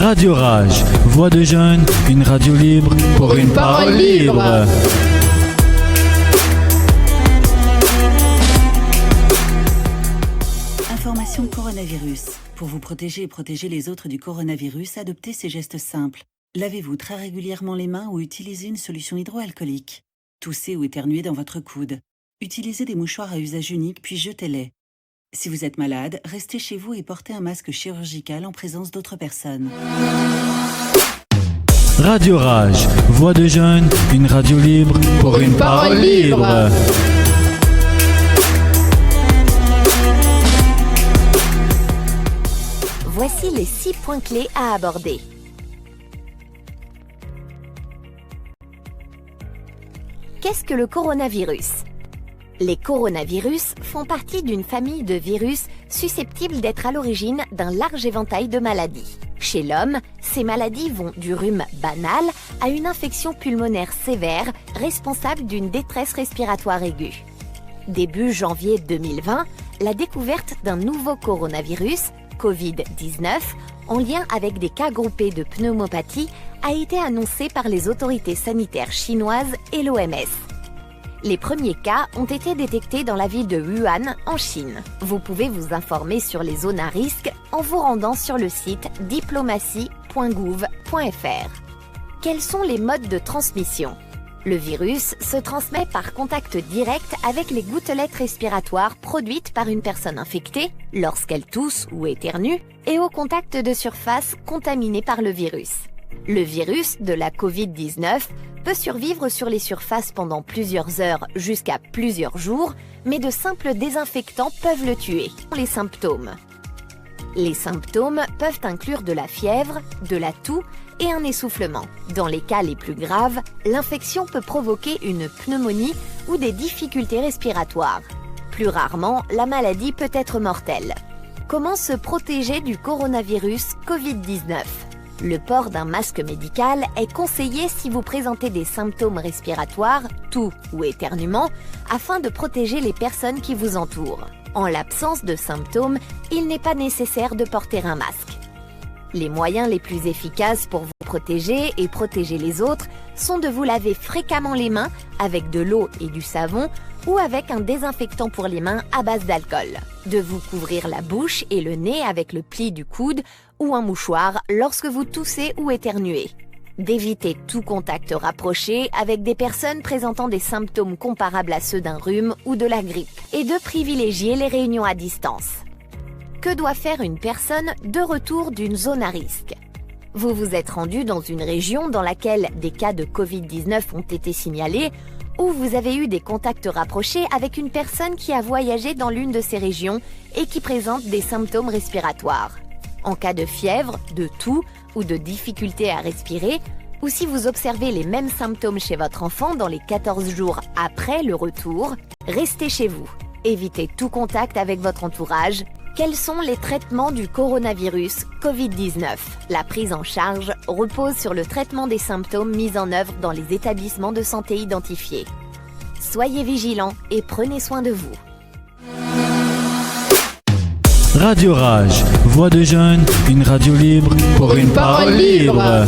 Radio Rage, voix de jeunes, une radio libre pour une parole libre. Information coronavirus. Pour vous protéger et protéger les autres du coronavirus, adoptez ces gestes simples. Lavez-vous très régulièrement les mains ou utilisez une solution hydroalcoolique. Toussez ou éternuez dans votre coude. Utilisez des mouchoirs à usage unique puis jetez-les. Si vous êtes malade, restez chez vous et portez un masque chirurgical en présence d'autres personnes. Radio Rage, voix de jeunes, une radio libre pour une parole libre. Voici les 6 points clés à aborder. Qu'est-ce que le coronavirus ? Les coronavirus font partie d'une famille de virus susceptibles d'être à l'origine d'un large éventail de maladies. Chez l'homme, ces maladies vont du rhume banal à une infection pulmonaire sévère responsable d'une détresse respiratoire aiguë. Début janvier 2020, la découverte d'un nouveau coronavirus, Covid-19, en lien avec des cas groupés de pneumopathie, a été annoncée par les autorités sanitaires chinoises et l'OMS. Les premiers cas ont été détectés dans la ville de Wuhan, en Chine. Vous pouvez vous informer sur les zones à risque en vous rendant sur le site diplomatie.gouv.fr. Quels sont les modes de transmission ? Le virus se transmet par contact direct avec les gouttelettes respiratoires produites par une personne infectée lorsqu'elle tousse ou éternue et au contact de surfaces contaminées par le virus. Le virus de la Covid-19 peut survivre sur les surfaces pendant plusieurs heures jusqu'à plusieurs jours, mais de simples désinfectants peuvent le tuer. Les symptômes. Les symptômes peuvent inclure de la fièvre, de la toux et un essoufflement. Dans les cas les plus graves, l'infection peut provoquer une pneumonie ou des difficultés respiratoires. Plus rarement, la maladie peut être mortelle. Comment se protéger du coronavirus Covid-19 ? Le port d'un masque médical est conseillé si vous présentez des symptômes respiratoires, toux ou éternuement, afin de protéger les personnes qui vous entourent. En l'absence de symptômes, il n'est pas nécessaire de porter un masque. Les moyens les plus efficaces pour vous protéger et protéger les autres sont de vous laver fréquemment les mains avec de l'eau et du savon ou avec un désinfectant pour les mains à base d'alcool, de vous couvrir la bouche et le nez avec le pli du coude ou un mouchoir lorsque vous toussez ou éternuez, d'éviter tout contact rapproché avec des personnes présentant des symptômes comparables à ceux d'un rhume ou de la grippe, et de privilégier les réunions à distance. Que doit faire une personne de retour d'une zone à risque ? Vous vous êtes rendu dans une région dans laquelle des cas de Covid-19 ont été signalés ou vous avez eu des contacts rapprochés avec une personne qui a voyagé dans l'une de ces régions et qui présente des symptômes respiratoires. En cas de fièvre, de toux ou de difficulté à respirer, ou si vous observez les mêmes symptômes chez votre enfant dans les 14 jours après le retour, restez chez vous. Évitez tout contact avec votre entourage. Quels sont les traitements du coronavirus Covid-19 ? La prise en charge repose sur le traitement des symptômes mis en œuvre dans les établissements de santé identifiés. Soyez vigilants et prenez soin de vous. Radio Rage, voix de jeunes, une radio libre pour une parole libre.